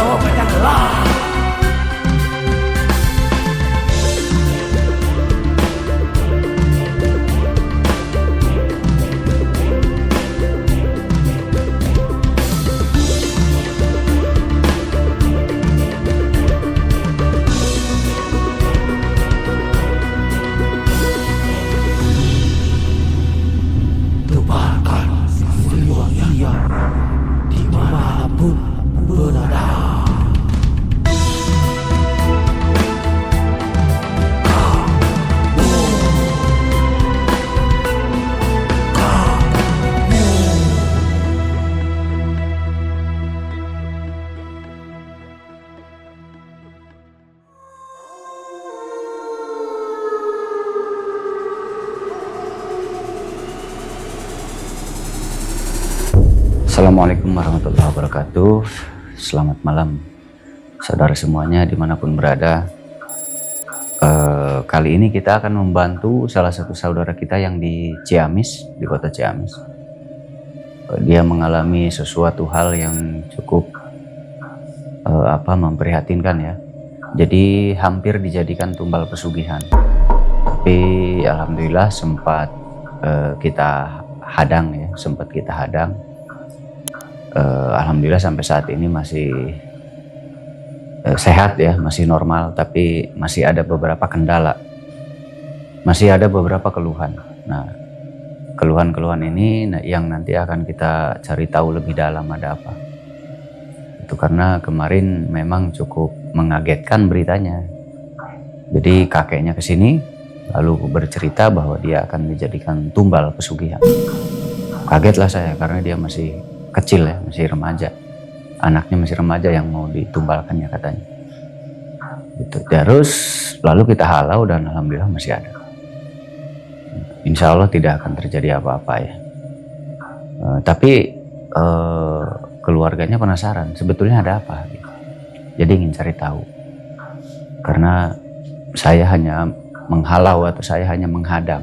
jawabannya adalah tebarkan jiwa ia dimanapun berada. Assalamualaikum warahmatullahi wabarakatuh. Selamat malam saudara semuanya dimanapun berada. Kali ini kita akan membantu salah satu saudara kita yang di Ciamis, di kota Ciamis. Dia mengalami sesuatu hal yang cukup memprihatinkan ya. Jadi hampir dijadikan tumbal pesugihan. Tapi alhamdulillah sempat kita hadang ya, sempat kita hadang. Alhamdulillah sampai saat ini masih sehat ya, masih normal, tapi masih ada beberapa kendala, masih ada beberapa keluhan. Nah, keluhan-keluhan ini yang nanti akan kita cari tahu lebih dalam ada apa. Itu karena kemarin memang cukup mengagetkan beritanya. Jadi kakeknya kesini lalu bercerita bahwa dia akan dijadikan tumbal pesugihan. Kagetlah saya karena dia masih kecil ya, masih remaja, anaknya masih remaja yang mau ditumbalkannya katanya gitu. Terus lalu kita halau dan alhamdulillah masih ada. Insya Allah tidak akan terjadi apa-apa ya. Tapi keluarganya penasaran sebetulnya ada apa gitu. Jadi ingin cari tahu, karena saya hanya menghalau atau saya hanya menghadang,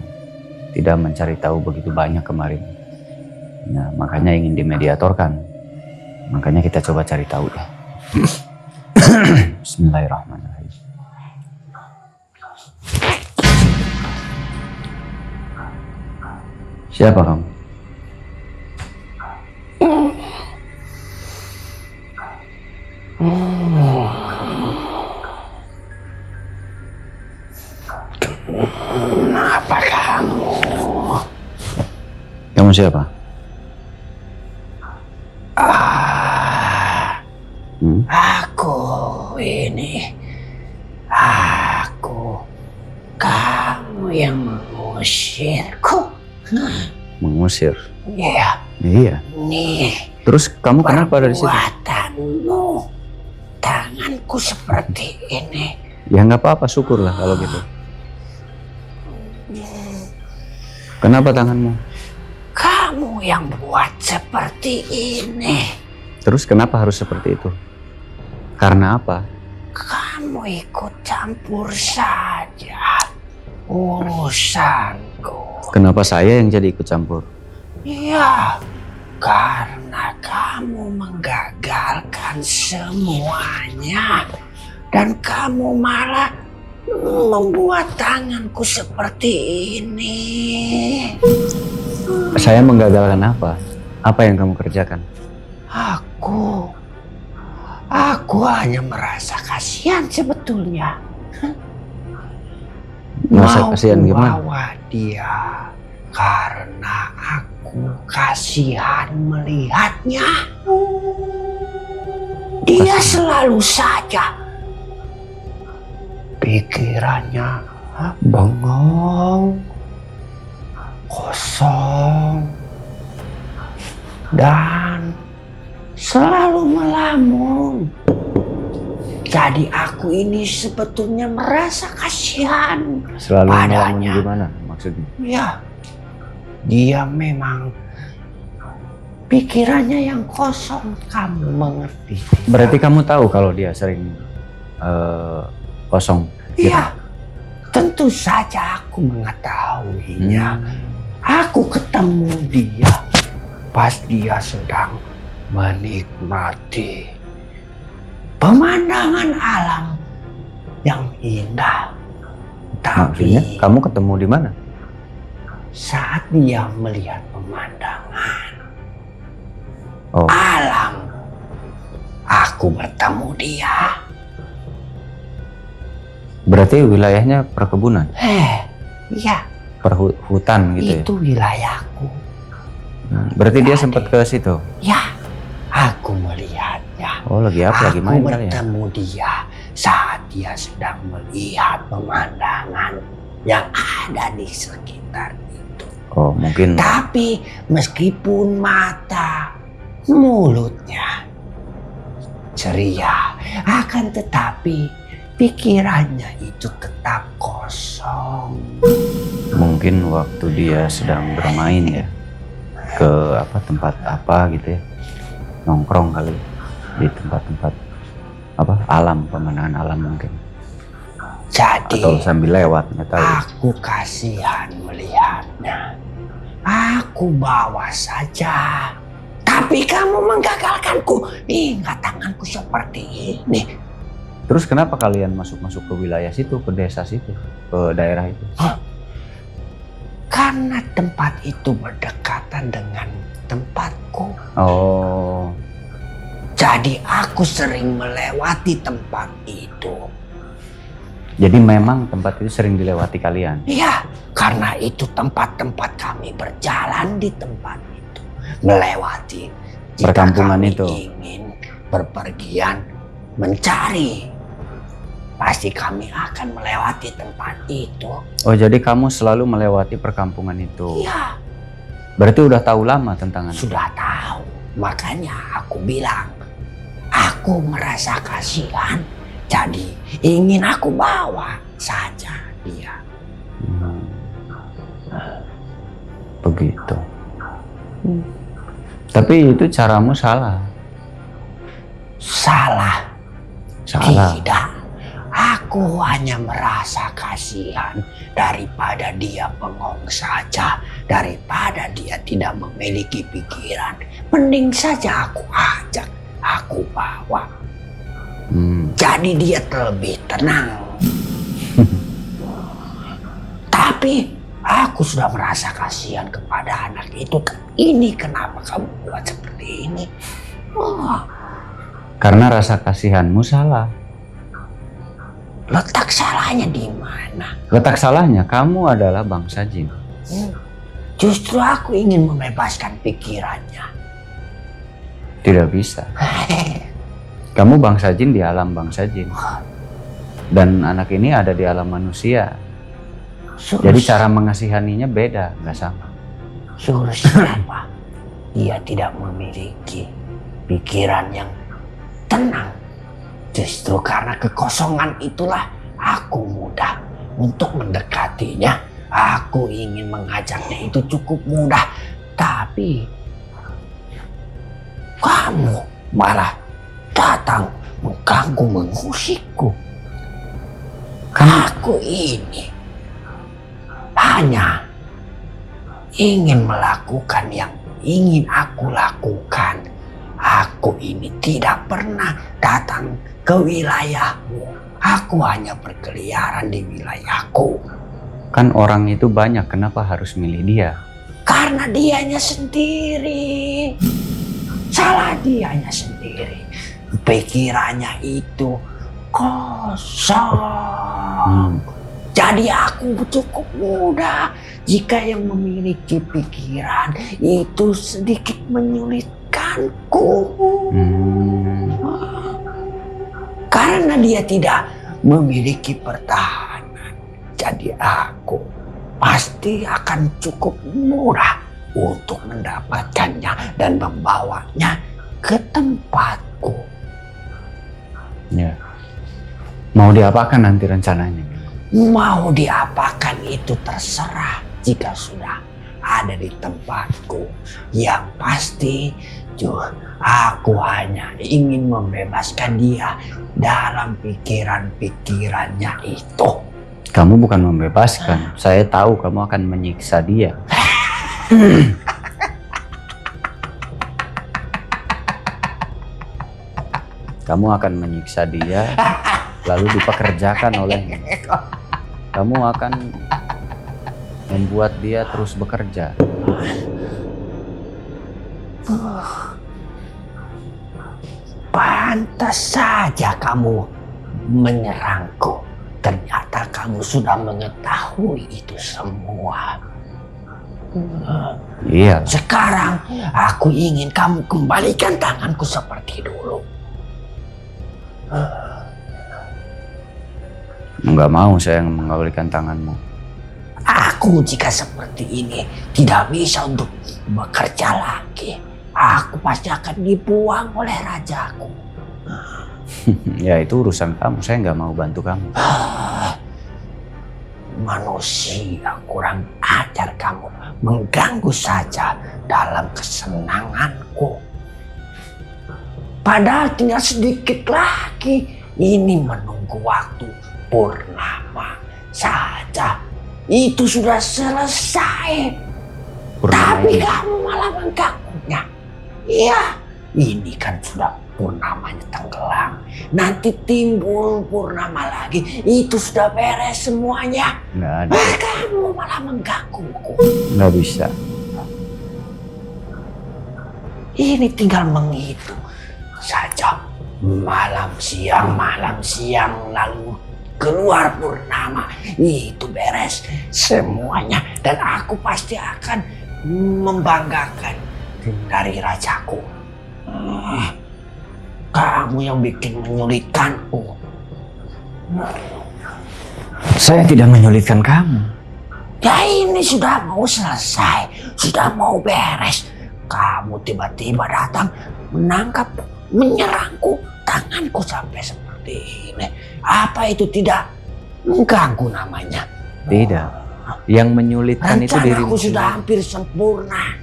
tidak mencari tahu begitu banyak kemarin. Nah, makanya ingin dimediatorkan. Makanya kita coba cari tahu ya. Bismillahirrahmanirrahim. Siapa kamu? Kenapa kamu? Kamu siapa? Kamu yang mengusirku. Mengusir? Iya. Iya. Nih. Terus kamu kenapa dari situ? Perbuatanmu, tanganku seperti ini. Ya nggak apa-apa, syukurlah kalau gitu. Kenapa tanganmu? Kamu yang buat seperti ini. Terus kenapa harus seperti itu? Karena apa? Kamu ikut campur saja urusanku. Kenapa saya yang jadi ikut campur? Iya, karena kamu menggagalkan semuanya. Dan kamu malah membuat tanganku seperti ini. Saya menggagalkan apa? Apa yang kamu kerjakan? Aku hanya merasa kasihan sebetulnya. Merasa kasihan gimana? Bawa dia karena aku kasihan melihatnya. Dia selalu saja pikirannya bengong, kosong, dan selalu melamun. Jadi aku ini sebetulnya merasa kasihan Selalu melamun padanya. gimana maksudnya? Ya, dia memang pikirannya yang kosong, kamu mengerti. Berarti kamu tahu kalau dia sering kosong? Iya, tentu saja aku mengetahuinya. Aku ketemu dia pas dia sedang menikmati pemandangan alam yang indah. Tapi Maksudnya kamu ketemu di mana? saat dia melihat pemandangan Oh, alam, aku bertemu dia. berarti wilayahnya perkebunan, Iya, perhutan gitu ya? itu wilayahku. Berarti dia Jadi, sempat ke situ? Ya, aku melihatnya. Oh, lagi apa? Lagi main Aku kali ya? bertemu dia saat dia sedang melihat pemandangan yang ada di sekitar itu. Oh, mungkin. Tapi meskipun mata, mulutnya ceria, akan tetapi pikirannya itu tetap kosong. Mungkin waktu dia sedang bermain ya, ke tempat apa gitu ya, nongkrong kali di tempat-tempat alam, pemandangan alam mungkin, Jadi atau sambil lewat, nggak tahu. aku kasihan melihatnya. Aku bawa saja. Tapi kamu menggagalkanku hingga tanganku seperti ini. Terus kenapa kalian masuk ke wilayah situ, ke desa situ, ke daerah itu? Karena tempat itu berdekatan dengan tempatku. Oh, Jadi aku sering melewati tempat itu. jadi memang tempat itu sering dilewati kalian? Iya, karena itu tempat-tempat kami berjalan di tempat itu. Melewati. Jika Perkampungan kami itu. ingin berpergian mencari, pasti kami akan melewati tempat itu. Oh, jadi kamu selalu melewati perkampungan itu? Iya, Berarti udah tahu lama tentang itu? sudah tahu. Makanya aku bilang, aku merasa kasihan. Jadi ingin aku bawa saja dia. Begitu. Tapi itu caramu salah. Salah. Salah. Tidak. Aku hanya merasa kasihan daripada dia bengong saja, daripada dia tidak memiliki pikiran. Mending saja aku ajak, aku bawa. Jadi dia lebih tenang. Tapi aku sudah merasa kasihan kepada anak itu. Ini kenapa kamu buat seperti ini? Karena rasa kasihanmu salah. Letak salahnya di mana? Letak salahnya kamu adalah bangsa jin. Justru aku ingin membebaskan pikirannya. Tidak bisa. Kamu bangsa jin di alam bangsa jin. Dan anak ini ada di alam manusia. Jadi cara mengasihaninya beda, nggak sama. Suruh siapa? Dia tidak memiliki pikiran yang tenang. Justru karena kekosongan itulah aku mudah untuk mendekatinya. Aku ingin mengajaknya itu cukup mudah. Tapi kamu malah datang mengganggu, mengusikku. Aku ini hanya ingin melakukan yang ingin aku lakukan. Aku ini tidak pernah datang ke wilayahmu. Aku hanya berkeliaran di wilayahku. Kan orang itu banyak, kenapa harus milih dia? Karena dianya sendiri. Salah dianya sendiri. Pikirannya itu kosong. Jadi aku cukup mudah. Jika yang memiliki pikiran itu sedikit menyulitkanku. Karena dia tidak memiliki pertahanan. Jadi aku pasti akan cukup mudah untuk mendapatkannya dan membawanya ke tempatku. Ya. Mau diapakan nanti rencananya? Mau diapakan itu terserah jika sudah ada di tempatku. Yang pasti aku hanya ingin membebaskan dia dalam pikiran-pikirannya itu. Kamu bukan membebaskan, saya tahu kamu akan menyiksa dia. Kamu akan menyiksa dia, lalu dipekerjakan olehnya. Kamu akan membuat dia terus bekerja. Pantas saja kamu menyerangku. Ternyata kamu sudah mengetahui itu semua. Iya. Sekarang aku ingin kamu kembalikan tanganku seperti dulu. Enggak mau saya mengembalikan tanganmu. Aku jika seperti ini tidak bisa untuk bekerja lagi. Aku pasti akan dibuang oleh rajaku. Ya itu urusan kamu, saya nggak mau bantu kamu. Manusia kurang ajar kamu, mengganggu saja dalam kesenanganku. Padahal tinggal sedikit lagi, ini menunggu waktu purnama saja. Itu sudah selesai. Tapi kamu malah mengganggunya. Iya, ini kan sudah purnamanya tenggelam. Nanti timbul purnama lagi. Itu sudah beres semuanya. Nggak ada. Kamu malah menggangguku. Nggak bisa. Ini tinggal menghitung saja. Malam siang lalu keluar purnama. Itu beres semuanya. Dan aku pasti akan membanggakan dari rajaku. Kamu yang bikin menyulitkanku. Saya tidak menyulitkan kamu. Ya ini sudah mau selesai, sudah mau beres. Kamu tiba-tiba datang menangkap, menyerangku, tanganku sampai seperti ini. Apa itu tidak mengganggu namanya? Tidak. Yang menyulitkan itu dirimu. Rencanaku sudah hampir sempurna.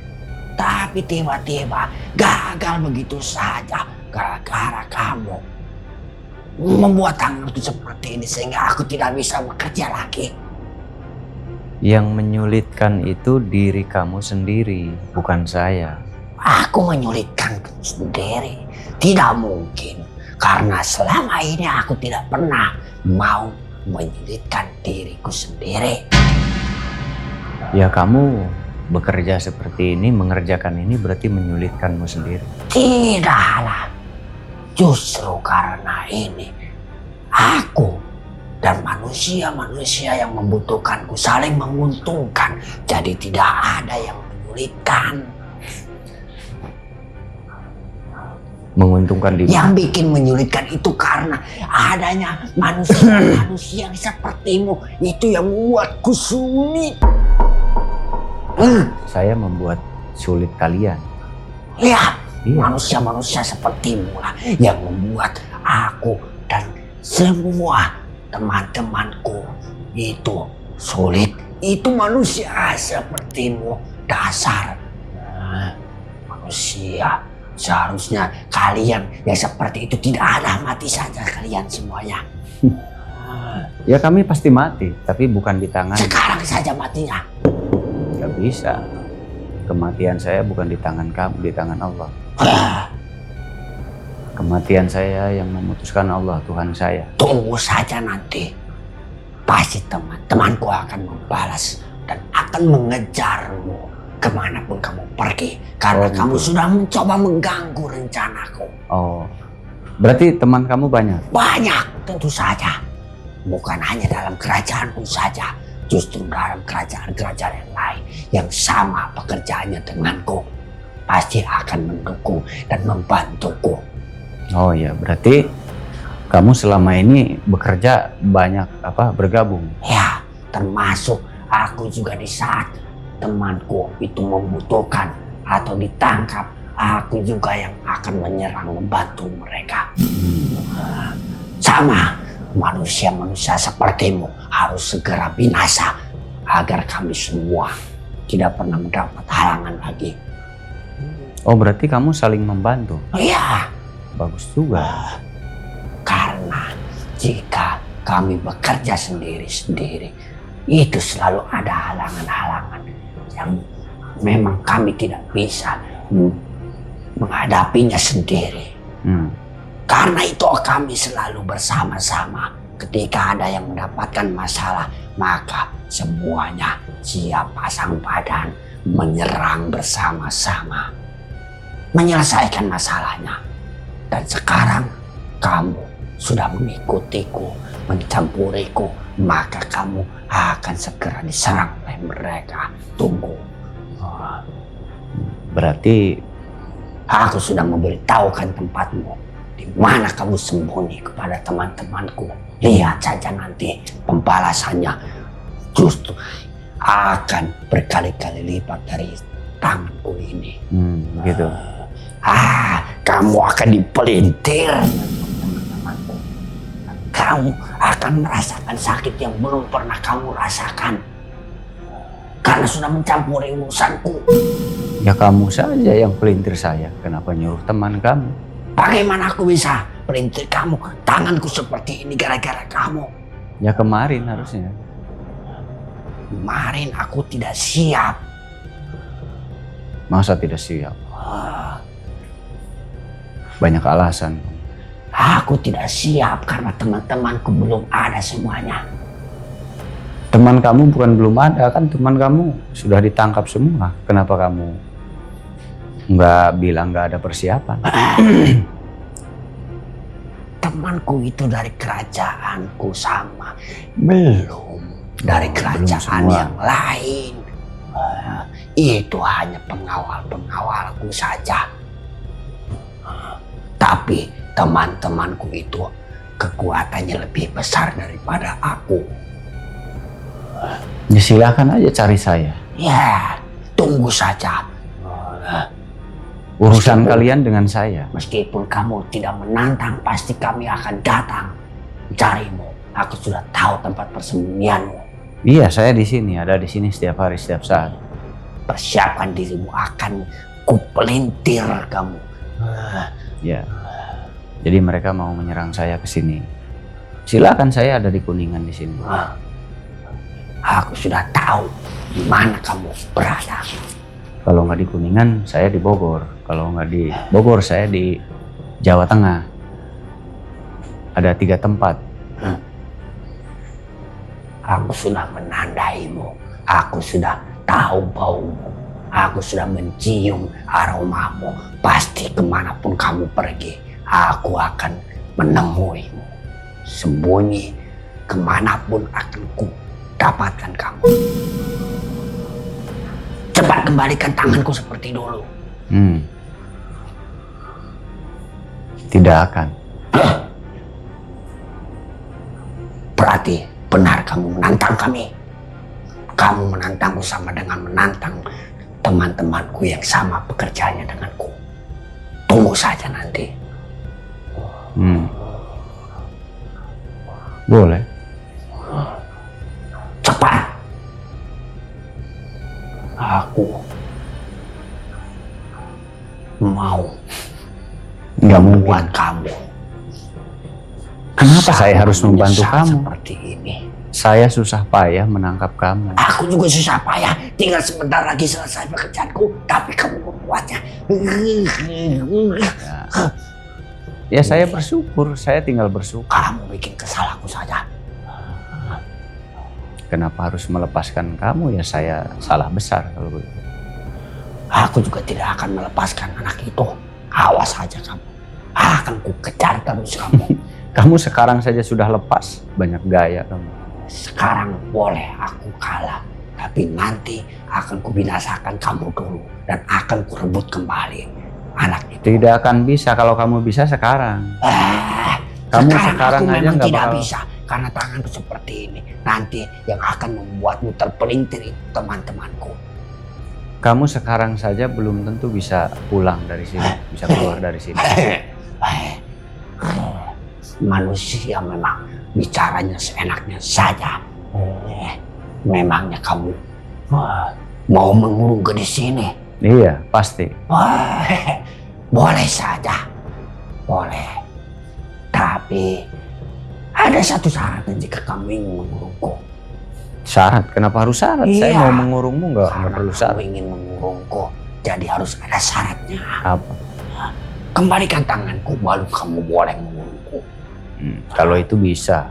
Tapi tiba-tiba gagal begitu saja gara-gara kamu membuat tanganku seperti ini sehingga aku tidak bisa bekerja lagi. Yang menyulitkan itu diri kamu sendiri, bukan saya. Aku menyulitkan sendiri. Tidak mungkin. Karena selama ini aku tidak pernah mau menyulitkan diriku sendiri. Ya kamu bekerja seperti ini, mengerjakan ini berarti menyulitkanmu sendiri. Tidaklah. Justru karena ini aku dan manusia-manusia yang membutuhkanku saling menguntungkan. Jadi tidak ada yang menyulitkan. Menguntungkan di Yang bikin menyulitkan itu karena adanya manusia-manusia sepertimu. Itu yang membuatku sulit. Saya membuat sulit kalian. Lihat, Iya. manusia-manusia sepertimu lah yang membuat aku dan semua teman-temanku itu sulit. Itu manusia sepertimu, dasar manusia. Seharusnya kalian yang seperti itu tidak ada, mati saja kalian semuanya. Ya kami pasti mati, tapi bukan di tangan. Sekarang saja matinya. Gak bisa. Kematian saya bukan di tangan kamu, di tangan Allah. Kematian saya yang memutuskan Allah, Tuhan saya. Tunggu saja nanti. Pasti teman-temanku akan membalas dan akan mengejarmu kemanapun kamu pergi. Karena kamu sudah mencoba mengganggu rencanaku. Oh, berarti teman kamu banyak? Banyak, tentu saja. Bukan hanya dalam kerajaanku saja. Justru dalam kerajaan-kerajaan yang lain yang sama pekerjaannya denganku pasti akan mendukung dan membantuku. Oh ya, berarti kamu selama ini bekerja banyak bergabung. Ya, termasuk aku juga di saat temanku itu membutuhkan atau ditangkap, aku juga yang akan menyerang membantu mereka. Sama. Manusia-manusia sepertimu harus segera binasa agar kami semua tidak pernah mendapat halangan lagi. Oh, berarti kamu saling membantu? Iya. Bagus juga. Karena jika kami bekerja sendiri-sendiri, itu selalu ada halangan-halangan yang memang kami tidak bisa menghadapinya sendiri. Karena itu kami selalu bersama-sama. Ketika ada yang mendapatkan masalah, maka semuanya siap pasang badan, menyerang bersama-sama, menyelesaikan masalahnya. Dan sekarang kamu sudah mengikutiku, mencampuriku, maka kamu akan segera diserang oleh mereka. Tunggu. Berarti Aku sudah memberitahukan tempatmu, di mana kamu sembunyi kepada teman-temanku. Lihat saja nanti pembalasannya justru akan berkali-kali lipat dari tanganku ini. gitu. Kamu akan dipelintir teman-temanku. Kamu akan merasakan sakit yang belum pernah kamu rasakan. Karena sudah mencampuri urusanku. Ya kamu saja yang pelintir saya. Kenapa nyuruh teman kamu? Bagaimana aku bisa pelintir kamu? Tanganku seperti ini gara-gara kamu. Ya kemarin harusnya. Kemarin aku tidak siap. Masa tidak siap? Banyak alasan. Aku tidak siap karena teman-temanku belum ada semuanya. Teman kamu bukan belum ada, kan teman kamu sudah ditangkap semua. Kenapa kamu nggak bilang nggak ada persiapan? Temanku itu dari kerajaanku sama. Belum dari kerajaan yang lain. Itu hanya pengawal-pengawalku saja. Tapi teman-temanku itu kekuatannya lebih besar daripada aku. Ya silakan aja cari saya. Ya, tunggu saja. Urusan kalian dengan saya. Meskipun kamu tidak menantang, pasti kami akan datang mencarimu. Aku sudah tahu tempat persembunyianmu. Iya, saya di sini, ada di sini setiap hari, setiap saat. Persiapkan dirimu, akan kupelintir kamu. Ya. Jadi mereka mau menyerang saya ke sini. Silakan, saya ada di Kuningan di sini. Aku sudah tahu di mana kamu berada. Kalau nggak di Kuningan, saya di Bogor. Kalau nggak di Bogor, saya di Jawa Tengah. Ada 3 tempat. Aku sudah menandaimu. Aku sudah tahu baumu. Aku sudah mencium aromamu. Pasti kemanapun kamu pergi, aku akan menemuimu. Sembunyi kemanapun akan ku dapatkan kamu. Cepat kembalikan tanganku seperti dulu. Tidak akan. Berarti benar kamu menantang kami. Kamu menantangku sama dengan menantang teman-temanku yang sama pekerjaannya denganku. Tunggu saja nanti. Boleh. Cepat. Aku mau Nggak membuat mungkin. kamu. Kenapa saya harus membantu menyesal kamu? seperti ini? Saya susah payah menangkap kamu. Aku juga susah payah. Tinggal sebentar lagi selesai pekerjaanku, tapi kamu membuatnya. Ya saya bersyukur, saya tinggal bersyukur. Kamu bikin kesal aku saja. Kenapa harus melepaskan kamu? Ya saya salah besar kalau begitu. Aku juga tidak akan melepaskan anak itu. Awas saja kamu. Akan ku kejar terus kamu. Kamu sekarang saja sudah lepas, banyak gaya kamu. Sekarang boleh aku kalah, tapi nanti akan kubinasakan kamu dulu dan akan kurebut kembali anak itu. Tidak akan bisa kalau kamu bisa sekarang. Kamu sekarang aku aja memang nggak tidak bakal bisa karena tanganku seperti ini. Nanti yang akan membuatmu terpelintir itu teman-temanku. Kamu sekarang saja belum tentu bisa pulang dari sini, bisa keluar dari sini. Manusia memang bicaranya seenaknya saja. Memangnya kamu mau mengurung ke di sini? Iya, pasti. Boleh saja, boleh. Tapi ada satu syarat jika kamu ingin mengurungku. Syarat? Kenapa harus syarat? Iya. Saya mau mengurungmu nggak Karena perlu kamu syarat. ingin mengurungku, jadi harus ada syaratnya. Apa? Kembalikan tanganku baru kamu boleh membunuhku. Kalau itu bisa.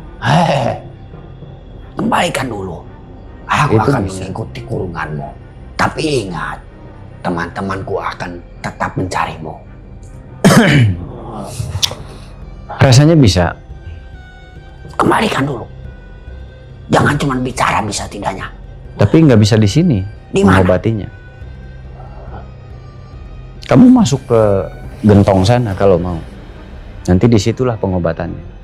Kembalikan dulu. Aku Itu akan bisa. mengikuti kurunganmu. Tapi ingat, teman-temanku akan tetap mencarimu. Rasanya bisa. Kembalikan dulu. Jangan cuma bicara bisa tidaknya. Tapi nggak bisa di sini Di mana? mengobatinya. Kamu masuk ke gentong sana kalau mau. Nanti disitulah pengobatannya.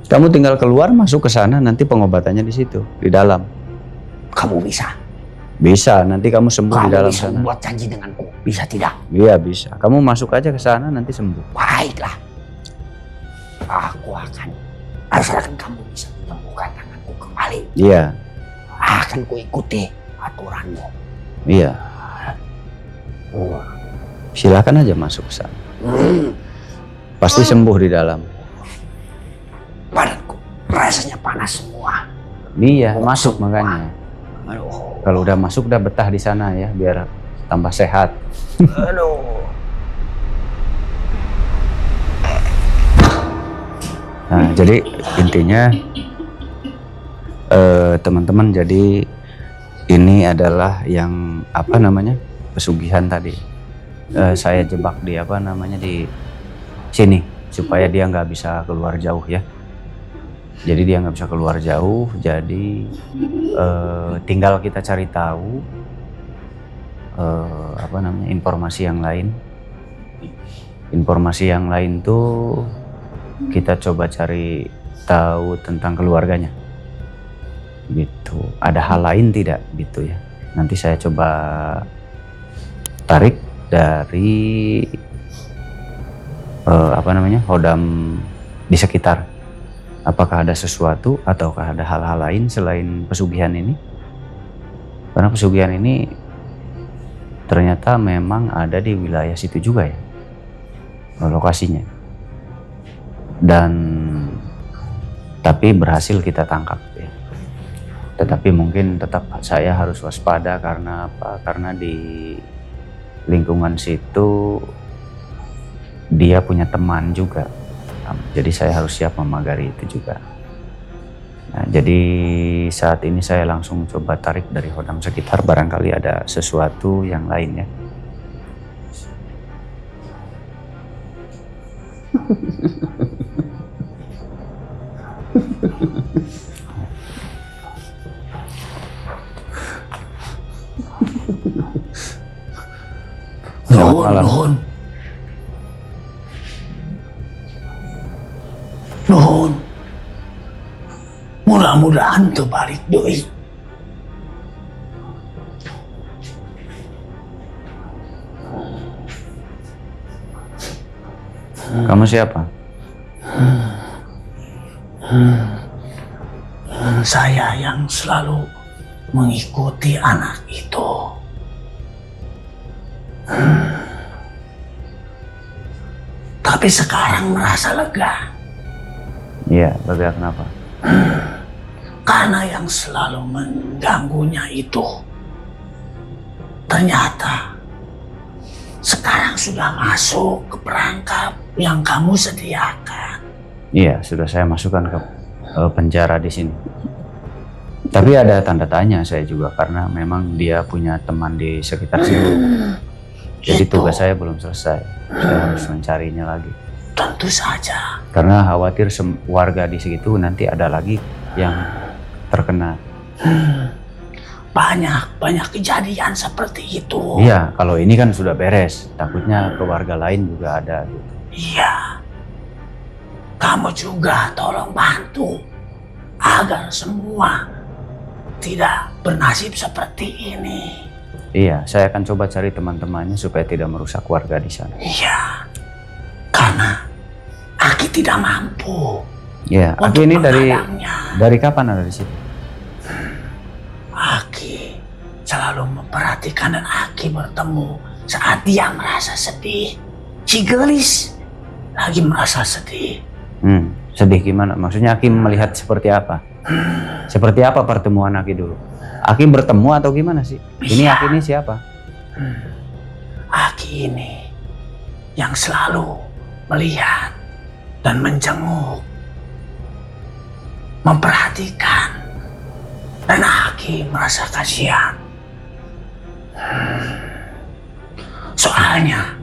Kamu tinggal keluar masuk ke sana, nanti pengobatannya di situ, di dalam. Kamu bisa. Bisa, nanti kamu sembuh di Kamu dalam bisa sana. membuat janji denganku. Bisa tidak? Iya bisa. Kamu masuk aja ke sana, nanti sembuh. Baiklah. Aku akan asalkan kamu bisa menemukan tanganku kembali. Iya, Akan kuikuti aturanmu. iya. Silakan aja masuk ke sana. Pasti sembuh di dalam. Badanku rasanya panas semua. Iya, masuk makanya. Aduh. Kalau udah masuk udah betah di sana ya, biar tambah sehat. Aduh. Nah, jadi intinya teman-teman, jadi ini adalah yang apa namanya, pesugihan tadi. Saya jebak di apa namanya, di sini supaya dia nggak bisa keluar jauh ya. Jadi dia nggak bisa keluar jauh. Jadi tinggal kita cari tahu apa namanya, informasi yang lain. Informasi yang lain tuh kita coba cari tahu tentang keluarganya. Gitu. Ada hal lain tidak gitu ya. Nanti saya coba tarik dari apa namanya, Hodam di sekitar. Apakah ada sesuatu ataukah ada hal-hal lain selain pesugihan ini? Karena pesugihan ini ternyata memang ada di wilayah situ juga ya, lokasinya. Dan tapi berhasil kita tangkap ya. Tetapi mungkin tetap saya harus waspada karena apa? Karena di lingkungan situ dia punya teman juga. Jadi saya harus siap memagari itu juga. Nah, jadi saat ini saya langsung coba tarik dari Hodam sekitar, barangkali ada sesuatu yang lain ya. Selamat malam. Nuhun. Mudah-mudahan terbalik doi. Kamu siapa? Saya yang selalu mengikuti anak itu. Tapi sekarang merasa lega. Iya, lega kenapa? Karena yang selalu mengganggunya itu ternyata sekarang sudah masuk ke perangkap yang kamu sediakan. Iya, sudah saya masukkan ke penjara di sini. Tapi ada tanda tanya saya juga karena memang dia punya teman di sekitar sini. Jadi Itu tugas saya belum selesai. Saya harus mencarinya lagi. tentu saja. Karena khawatir warga di situ nanti ada lagi yang terkena. Banyak kejadian seperti itu. Iya, kalau ini kan sudah beres. Takutnya ke warga lain juga ada. Gitu. Iya. Kamu juga tolong bantu agar semua tidak bernasib seperti ini. Iya, saya akan coba cari teman-temannya supaya tidak merusak warga di sana. Iya. Karena Aki tidak mampu. Iya, untuk Aki ini menghadangnya. dari kapan ada di situ? Aki selalu memperhatikan dan Aki bertemu saat dia merasa sedih. Si Gelis lagi merasa sedih. Sedih gimana? Maksudnya Aki melihat seperti apa? Seperti apa pertemuan Aki dulu? Aki bertemu atau gimana sih? Ini Iya. Aki ini siapa? Aki ini yang selalu melihat dan menjenguk, memperhatikan, dan Aki merasa kasihan. Soalnya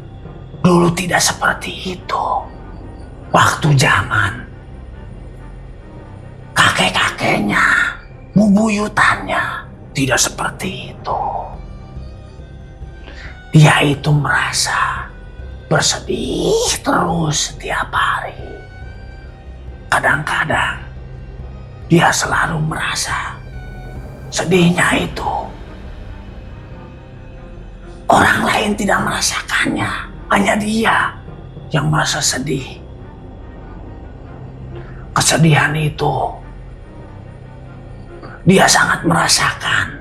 dulu tidak seperti itu. Waktu zaman kakek-kakeknya, bubuyutannya tidak seperti itu. Dia itu merasa bersedih terus setiap hari. Kadang-kadang dia selalu merasa sedihnya itu orang lain tidak merasakannya, hanya dia yang merasa sedih. Kesedihan itu dia sangat merasakan.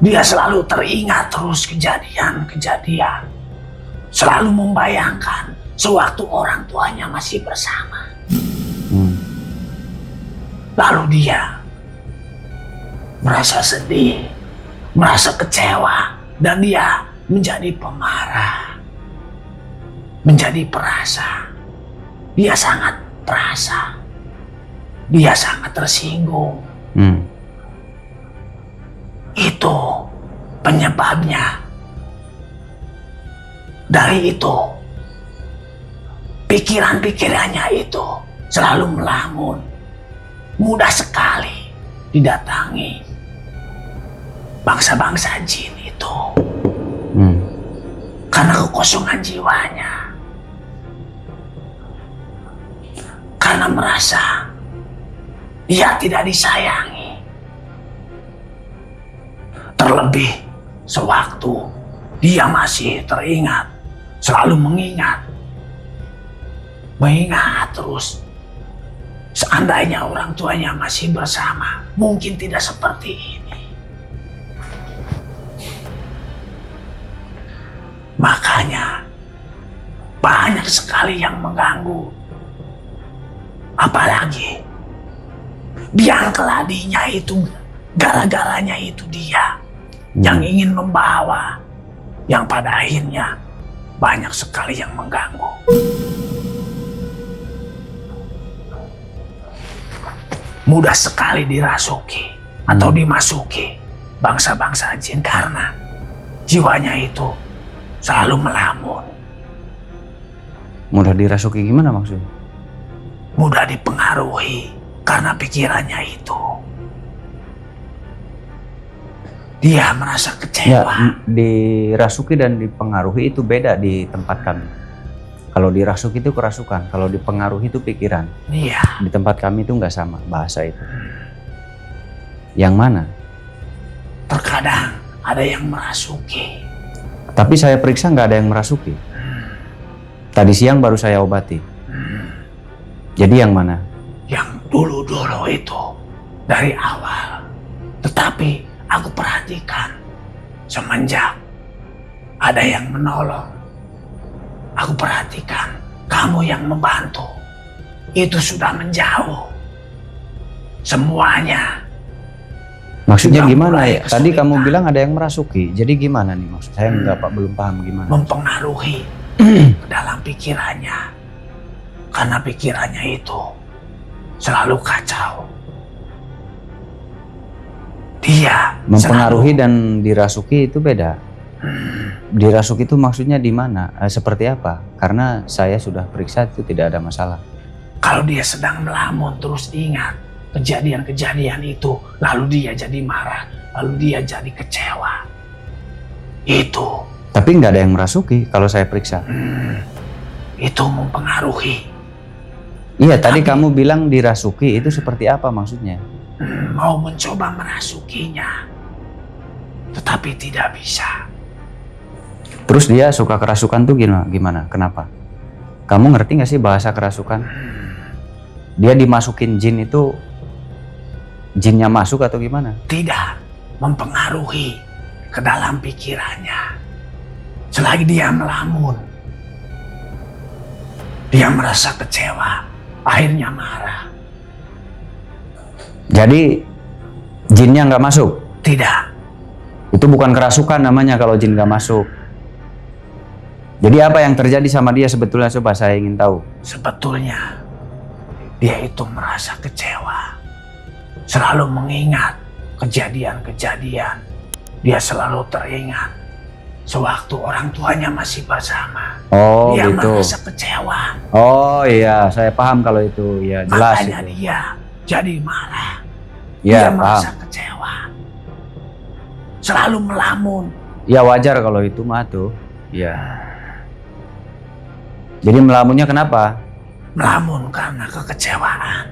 Dia selalu teringat terus kejadian-kejadian. Selalu membayangkan sewaktu orang tuanya masih bersama. Lalu dia merasa sedih, merasa kecewa, dan dia menjadi pemarah, menjadi perasa. Dia sangat perasa, dia sangat tersinggung. Itu penyebabnya. Dari itu, pikiran-pikirannya itu selalu melamun. Mudah sekali didatangi bangsa-bangsa jin itu. Karena kekosongan jiwanya. Karena merasa dia tidak disayangi. Terlebih sewaktu dia masih teringat, selalu mengingat terus. Seandainya orang tuanya masih bersama, mungkin tidak seperti ini. Makanya banyak sekali yang mengganggu. Apalagi biang keladinya itu, gara-garanya itu dia yang ingin membawa, yang pada akhirnya banyak sekali yang mengganggu. Mudah sekali dirasuki atau dimasuki bangsa-bangsa jin karena jiwanya itu selalu melamun. Mudah dirasuki gimana maksudnya? Mudah dipengaruhi karena pikirannya itu. Dia merasa kecewa. Ya, dirasuki dan dipengaruhi itu beda di tempat kami. Kalau dirasuki itu kerasukan, kalau dipengaruhi itu pikiran. Iya. Di tempat kami itu nggak sama bahasa itu. Yang mana? Terkadang ada yang merasuki. Tapi saya periksa nggak ada yang merasuki. Tadi siang baru saya obati. Jadi yang mana? Yang dulu-dulu itu dari awal. Tetapi aku perhatikan semenjak ada yang menolong. Aku perhatikan kamu yang membantu. Itu sudah menjauh. Semuanya. Maksudnya gimana ya? Tadi kamu bilang ada yang merasuki. Jadi gimana nih maksud saya? Nggak Pak, belum paham gimana. Mempengaruhi ke dalam pikirannya. Karena pikirannya itu selalu kacau. Dia mempengaruhi dan dirasuki itu beda. Dirasuki itu maksudnya di mana? Seperti apa? Karena saya sudah periksa itu tidak ada masalah. Kalau dia sedang melamun terus ingat kejadian-kejadian itu, lalu dia jadi marah, lalu dia jadi kecewa. Itu. Tapi nggak ada yang merasuki kalau saya periksa. Itu mempengaruhi. Iya, tadi kamu bilang dirasuki, itu seperti apa maksudnya? Mau mencoba merasukinya, tetapi tidak bisa. Terus dia suka kerasukan tuh gimana? Kenapa? Kamu ngerti nggak sih bahasa kerasukan? Dia dimasukin jin itu, jinnya masuk atau gimana? Tidak, mempengaruhi ke dalam pikirannya. Selagi dia melamun, dia merasa kecewa, akhirnya marah. Jadi jinnya nggak masuk? Tidak. Itu bukan kerasukan namanya kalau jin gak masuk. Jadi apa yang terjadi sama dia sebetulnya, coba saya ingin tahu. Sebetulnya dia itu merasa kecewa. Selalu mengingat kejadian-kejadian. Dia selalu teringat sewaktu orang tuanya masih bersama. Oh Dia gitu. merasa kecewa. Oh iya, saya paham kalau itu. Ya jelas Makanya itu. dia jadi marah. Ya Dia merasa paham. kecewa. Selalu melamun. Ya wajar kalau itu mah tuh. Ya. Jadi melamunnya kenapa? Melamun karena kekecewaan.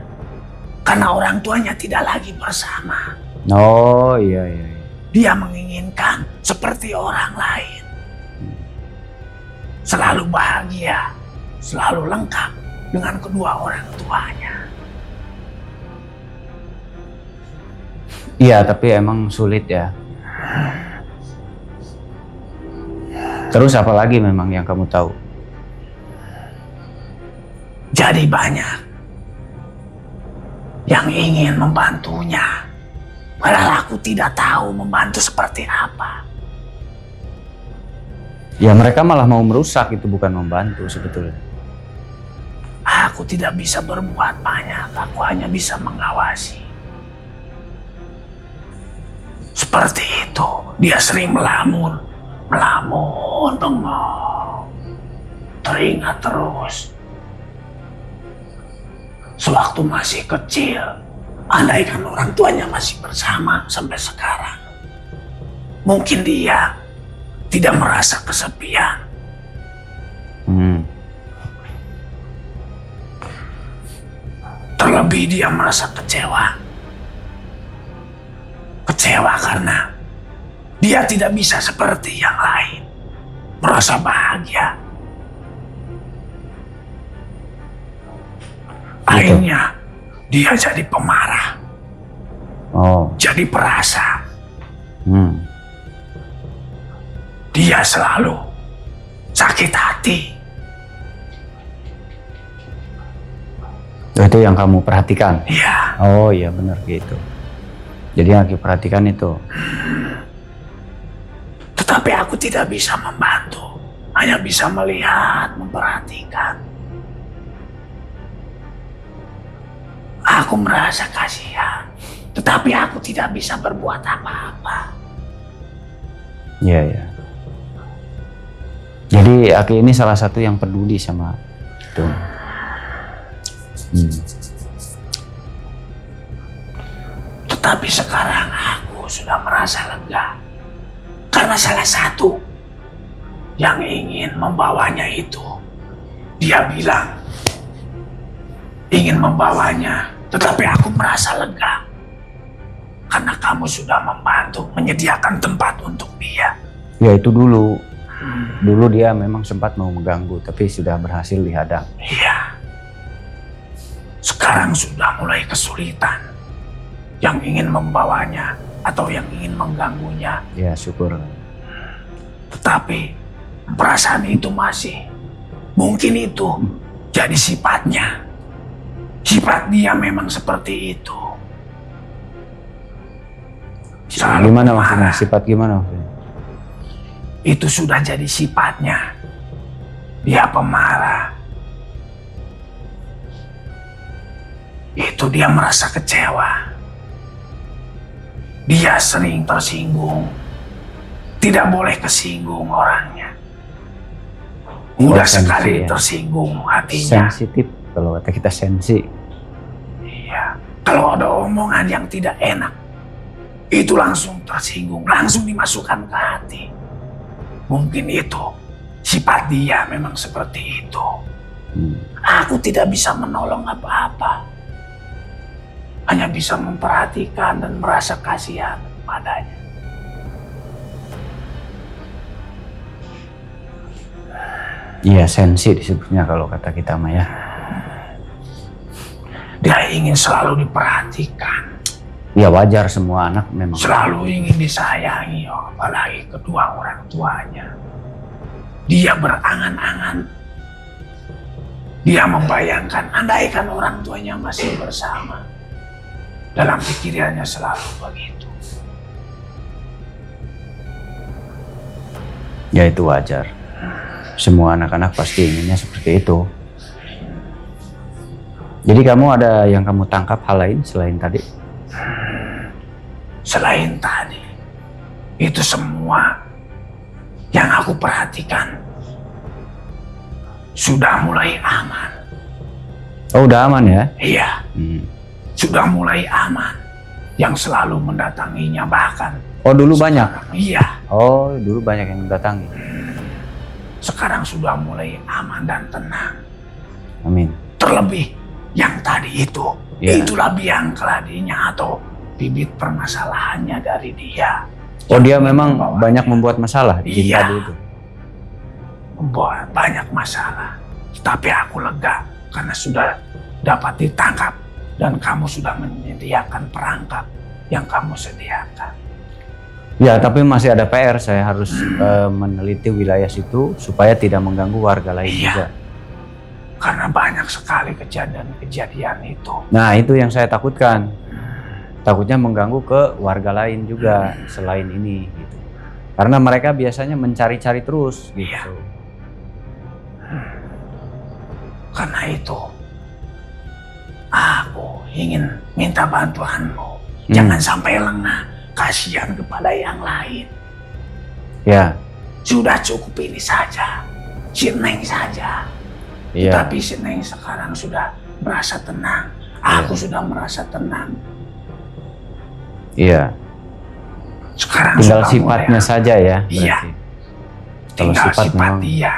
Karena orang tuanya tidak lagi bersama. Oh iya iya. Dia menginginkan seperti orang lain. Selalu bahagia, selalu lengkap dengan kedua orang tuanya. Iya, tapi emang sulit ya. Terus apa lagi memang yang kamu tahu? Jadi banyak yang ingin membantunya. Padahal aku tidak tahu membantu seperti apa. Ya mereka malah mau merusak, itu bukan membantu sebetulnya. Aku tidak bisa berbuat banyak, aku hanya bisa mengawasi. Seperti itu, dia sering melamun, bengong. Teringat terus. Sewaktu masih kecil, andaikan orang tuanya masih bersama sampai sekarang, mungkin dia tidak merasa kesepian. Terlebih dia merasa kecewa. Kecewa karena dia tidak bisa seperti yang lain, merasa bahagia. Akhirnya dia jadi pemarah, jadi perasa. Dia selalu sakit hati. Itu yang kamu perhatikan? Iya. Oh iya benar gitu. Jadi yang aku perhatikan itu. Tetapi aku tidak bisa membantu, hanya bisa melihat, memperhatikan. Aku merasa kasihan, tetapi aku tidak bisa berbuat apa-apa. Iya ya. Jadi Aki ini salah satu yang peduli sama itu. Tetapi sekarang aku sudah merasa lega. Karena salah satu yang ingin membawanya itu, dia bilang ingin membawanya, tetapi aku merasa lega. Karena kamu sudah membantu menyediakan tempat untuk dia. Ya itu dulu. Dulu dia memang sempat mau mengganggu, tapi sudah berhasil dihadang. Iya. Sekarang sudah mulai kesulitan. Yang ingin membawanya atau yang ingin mengganggunya. Ya syukur. Tetapi perasaan itu masih. Mungkin itu jadi sifatnya. Sifat dia memang seperti itu. Selalu Gimana marah. maksudnya? Sifat gimana maksudnya? Itu sudah jadi sifatnya. Dia pemarah. Itu dia merasa kecewa. Dia sering tersinggung. Tidak boleh kesinggung orangnya. Mudah sekali ya. tersinggung hatinya. Sensitif kalau kata kita sensi. Iya. Kalau ada omongan yang tidak enak, itu langsung tersinggung, langsung dimasukkan ke hati. Mungkin itu sifat dia memang seperti itu. Aku tidak bisa menolong apa-apa. Hanya bisa memperhatikan dan merasa kasihan padanya. Iya sensi disebutnya kalau kata kita mah ya. Dia ingin selalu diperhatikan. Ya wajar, semua anak memang. Selalu ingin disayangi, apalagi kedua orang tuanya. Dia berangan-angan. Dia membayangkan andaikan orang tuanya masih bersama. Dalam pikirannya selalu begitu. Ya itu wajar. Semua anak-anak pasti inginnya seperti itu. Jadi kamu ada yang kamu tangkap hal lain selain tadi? Selain tadi, itu semua yang aku perhatikan sudah mulai aman. Oh udah aman ya? Iya, sudah mulai aman. Yang selalu mendatanginya bahkan. Oh dulu banyak? Iya. Oh dulu banyak yang mendatangi. Sekarang sudah mulai aman dan tenang. Amin. Terlebih yang tadi itu, Iya. itulah biang keladinya atau bibit permasalahannya dari dia. Oh dia memang banyak membuat masalah di Iya. tadi itu? Membuat banyak masalah. Tapi aku lega karena sudah dapat ditangkap dan kamu sudah menyediakan perangkap yang kamu sediakan. Ya tapi masih ada PR, saya harus meneliti wilayah situ supaya tidak mengganggu warga lain Iya. juga. Karena banyak sekali kejadian-kejadian itu. Nah itu yang saya takutkan. Takutnya mengganggu ke warga lain juga selain ini gitu. Karena mereka biasanya mencari-cari terus gitu. Iya. Karena itu, aku ingin minta bantuanmu. Jangan sampai lengah, kasihan kepada yang lain. Ya, Sudah cukup ini saja, si Neng saja. iya. Tapi si Neng sekarang sudah merasa tenang. Aku sudah merasa tenang. Iya. Sekarang Tinggal sudah sifatnya mulai- saja ya. Iya. Berarti. Kalau Tinggal sifat sifat memang. dia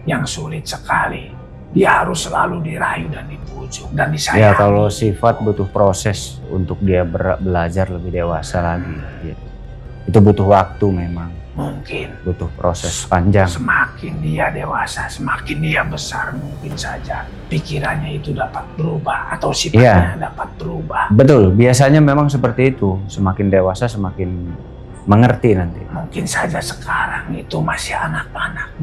yang sulit sekali. Dia harus selalu dirayu dan dipujuk dan disayangi. Ya kalau sifat butuh proses untuk dia belajar lebih dewasa lagi. Gitu. Itu butuh waktu memang. Mungkin Butuh proses panjang. semakin dia dewasa, semakin dia besar, mungkin saja pikirannya itu dapat berubah atau sifatnya dapat berubah. Betul, biasanya memang seperti itu. Semakin dewasa semakin mengerti nanti. Mungkin saja sekarang itu masih anak-anak,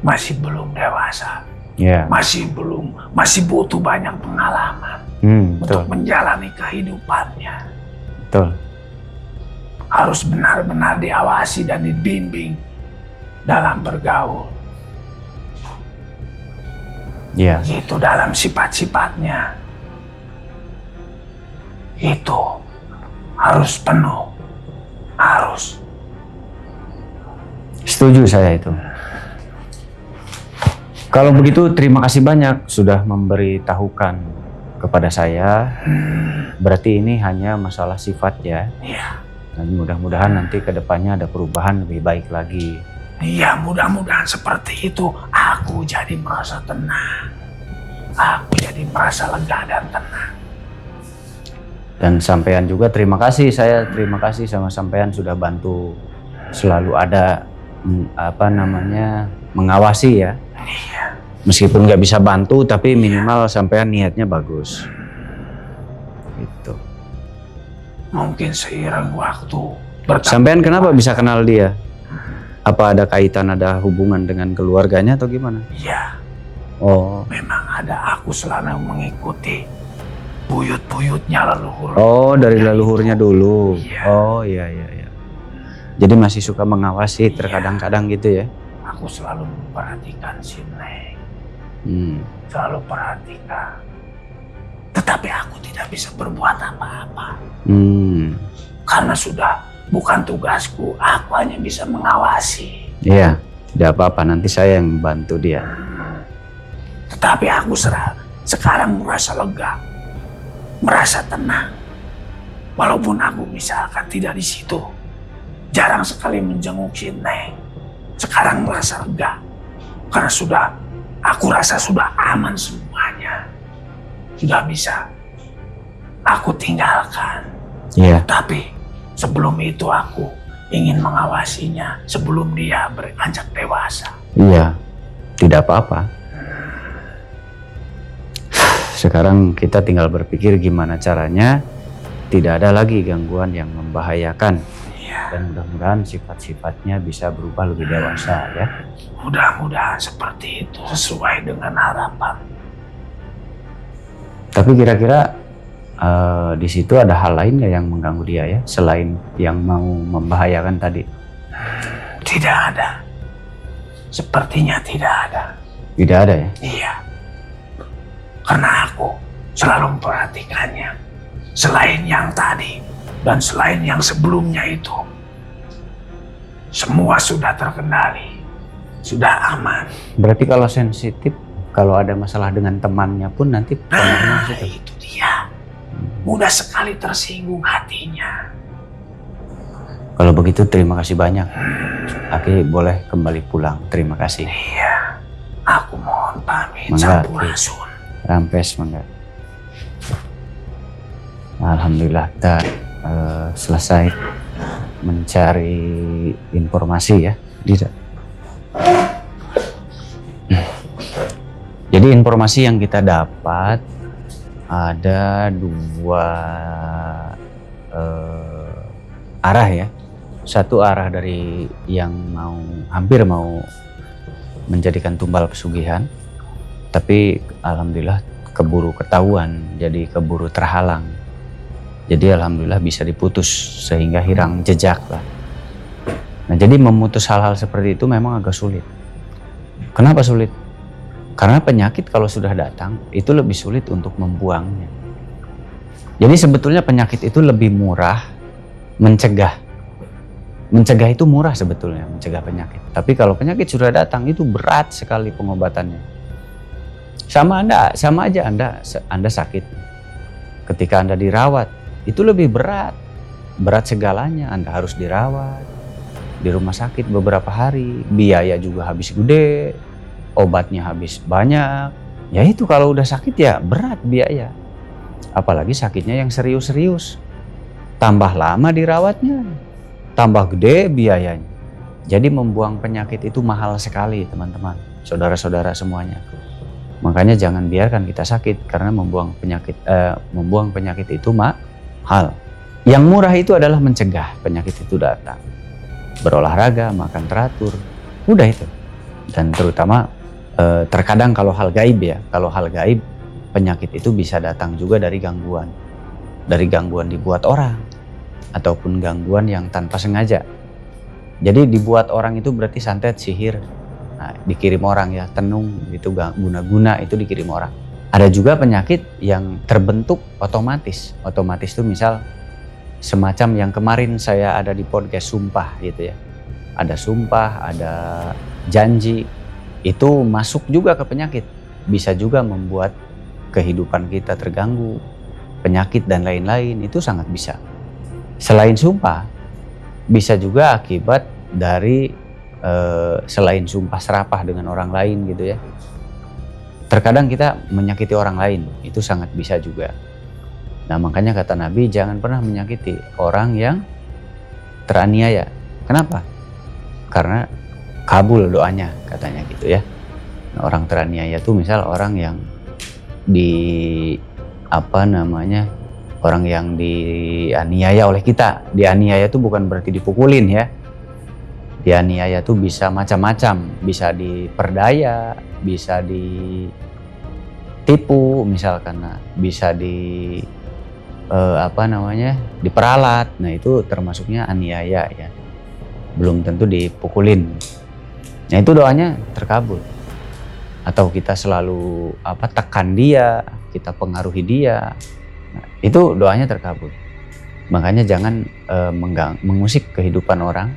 masih belum dewasa, Ya, masih butuh banyak pengalaman betul, untuk menjalani kehidupannya. betul. Harus benar-benar diawasi dan dibimbing dalam bergaul. Ya, Itu dalam sifat-sifatnya. Itu harus penuh. Harus. setuju saya itu. Kalau begitu terima kasih banyak sudah memberitahukan kepada saya. Berarti ini hanya masalah sifat ya. Iya. Dan mudah-mudahan nanti ke depannya ada perubahan lebih baik lagi. Iya, mudah-mudahan seperti itu. Aku jadi merasa tenang. Aku jadi merasa lega dan tenang. Dan sampean juga terima kasih, saya terima kasih sama sampean sudah bantu selalu ada mengawasi ya. Iya. Meskipun nggak bisa bantu tapi minimal sampean niatnya bagus. Gitu. Mungkin seiring waktu Sampean kenapa bisa kenal dia? Apa ada kaitan, ada hubungan dengan keluarganya atau gimana? Iya, Oh, memang ada. Aku selalu mengikuti buyut-buyutnya leluhur. oh dari leluhurnya dulu. Iya. Oh iya iya iya. Jadi masih suka mengawasi terkadang-kadang gitu ya? Aku selalu memperhatikan si Neng. Selalu perhatikan. Tetapi aku tidak bisa berbuat apa-apa. Karena sudah bukan tugasku. Aku hanya bisa mengawasi. Iya, tidak apa-apa. Nanti saya yang bantu dia. Tetapi aku sekarang merasa lega. Merasa tenang. Walaupun aku misalkan tidak di situ. Jarang sekali menjenguk si Neng. Sekarang merasa lega. Karena aku rasa sudah aman semuanya. Sudah bisa aku tinggalkan. Iya. Tapi sebelum itu aku ingin mengawasinya sebelum dia beranjak dewasa. Iya, tidak apa-apa. Sekarang kita tinggal berpikir gimana caranya tidak ada lagi gangguan yang membahayakan. Iya. Dan mudah-mudahan sifat-sifatnya bisa berubah lebih dewasa ya. Mudah-mudahan seperti itu sesuai dengan harapan. Tapi kira-kira di situ ada hal lain nggak yang mengganggu dia ya, selain yang mau membahayakan tadi? Tidak ada. Sepertinya tidak ada. Tidak ada ya? Iya. Karena aku selalu memperhatikannya. Selain yang tadi dan selain yang sebelumnya itu, semua sudah terkendali. Sudah aman. Berarti kalau sensitif, kalau ada masalah dengan temannya pun nanti pengaruhnya Nah, situ. itu dia. Mudah sekali tersinggung hatinya. Kalau begitu terima kasih banyak. Aki boleh kembali pulang. Terima kasih. Iya. Aku mohon pamit, Mangga, Sampurasun. Rampes, mangga. Alhamdulillah kita selesai mencari informasi ya. Tidak. Jadi informasi yang kita dapat ada dua arah ya. Satu arah dari yang hampir mau menjadikan tumbal pesugihan, tapi alhamdulillah keburu ketahuan, jadi keburu terhalang. Jadi alhamdulillah bisa diputus sehingga hilang jejak lah. Nah, jadi memutus hal-hal seperti itu memang agak sulit. Kenapa sulit? Karena penyakit kalau sudah datang itu lebih sulit untuk membuangnya. Jadi sebetulnya penyakit itu lebih murah mencegah. Mencegah itu murah sebetulnya, mencegah penyakit. Tapi kalau penyakit sudah datang itu berat sekali pengobatannya. Sama aja Anda sakit. Ketika Anda dirawat, itu lebih berat. Berat segalanya, Anda harus dirawat di rumah sakit beberapa hari, biaya juga habis gede, obatnya habis banyak. Ya itu kalau udah sakit ya berat biaya. Apalagi sakitnya yang serius-serius. Tambah lama dirawatnya, tambah gede biayanya. Jadi membuang penyakit itu mahal sekali teman-teman, saudara-saudara semuanya. Makanya jangan biarkan kita sakit karena membuang penyakit itu mahal. Yang murah itu adalah mencegah penyakit itu datang. Berolahraga, makan teratur, udah itu. Dan terutama terkadang kalau hal gaib ya, kalau hal gaib penyakit itu bisa datang juga dari gangguan. Dari gangguan dibuat orang ataupun gangguan yang tanpa sengaja. Jadi dibuat orang itu berarti santet, sihir. Nah, dikirim orang ya, tenung itu guna-guna itu dikirim orang. Ada juga penyakit yang terbentuk otomatis. Otomatis itu misal semacam yang kemarin saya ada di podcast sumpah gitu ya. Ada sumpah, ada janji. Itu masuk juga ke penyakit. Bisa juga membuat kehidupan kita terganggu. Penyakit dan lain-lain itu sangat bisa. Selain sumpah, bisa juga akibat dari selain sumpah serapah dengan orang lain gitu ya. Terkadang kita menyakiti orang lain, itu sangat bisa juga. Nah makanya kata Nabi jangan pernah menyakiti orang yang teraniaya. Kenapa? Karena kabul doanya katanya gitu ya. Nah, orang teraniaya itu misal orang yang orang yang dianiaya oleh kita. Dianiaya itu bukan berarti dipukulin ya. Dianiaya itu bisa macam-macam, bisa diperdaya, bisa ditipu misalkan, bisa diperalat. Nah, itu termasuknya aniaya ya. Belum tentu dipukulin. Nah, itu doanya terkabul. Atau kita selalu tekan dia, kita pengaruhi dia. Nah, itu doanya terkabul. Makanya jangan mengusik kehidupan orang,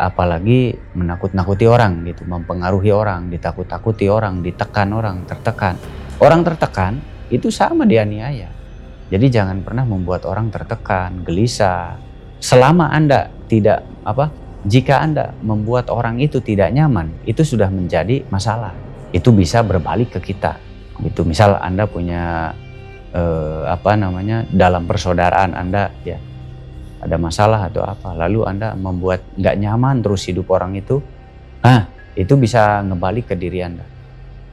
apalagi menakut-nakuti orang gitu, mempengaruhi orang, ditakut-takuti orang, ditekan orang, tertekan. Orang tertekan itu sama dianiaya. Jadi jangan pernah membuat orang tertekan, gelisah. Selama Anda jika Anda membuat orang itu tidak nyaman, itu sudah menjadi masalah. Itu bisa berbalik ke kita. Gitu. Misal Anda punya dalam persaudaraan Anda ya ada masalah atau apa, lalu Anda membuat nggak nyaman terus hidup orang itu, itu bisa ngebalik ke diri Anda,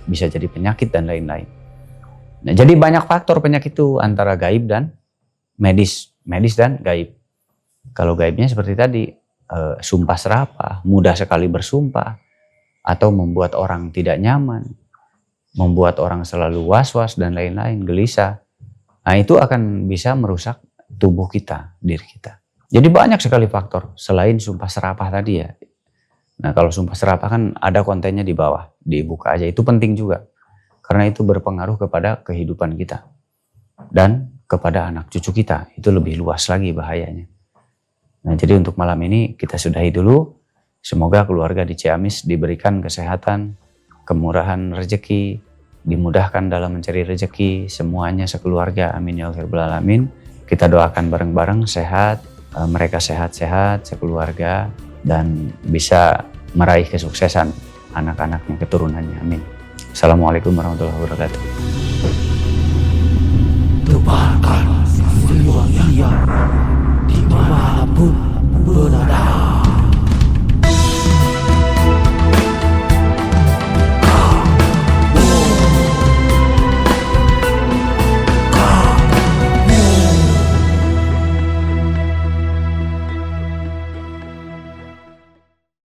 bisa jadi penyakit dan lain-lain. Nah, jadi banyak faktor penyakit itu antara gaib dan medis dan gaib. Kalau gaibnya seperti tadi, sumpah serapah, mudah sekali bersumpah, atau membuat orang tidak nyaman, membuat orang selalu was-was dan lain-lain, gelisah. Nah, itu akan bisa merusak tubuh kita, diri kita. Jadi banyak sekali faktor selain sumpah serapah tadi ya. Nah kalau sumpah serapah kan ada kontennya di bawah, dibuka aja. Itu penting juga. Karena itu berpengaruh kepada kehidupan kita. Dan kepada anak cucu kita. Itu lebih luas lagi bahayanya. Nah jadi untuk malam ini kita sudahi dulu. Semoga keluarga di Ciamis diberikan kesehatan, kemurahan rezeki, dimudahkan dalam mencari rezeki, semuanya sekeluarga. Amin ya rabbal alamin. Kita doakan bareng-bareng sehat, mereka sehat-sehat sekeluarga dan bisa meraih kesuksesan anak-anaknya, keturunannya. Amin. Assalamualaikum warahmatullahi wabarakatuh. Tebarkan riwayat dimanapun berada.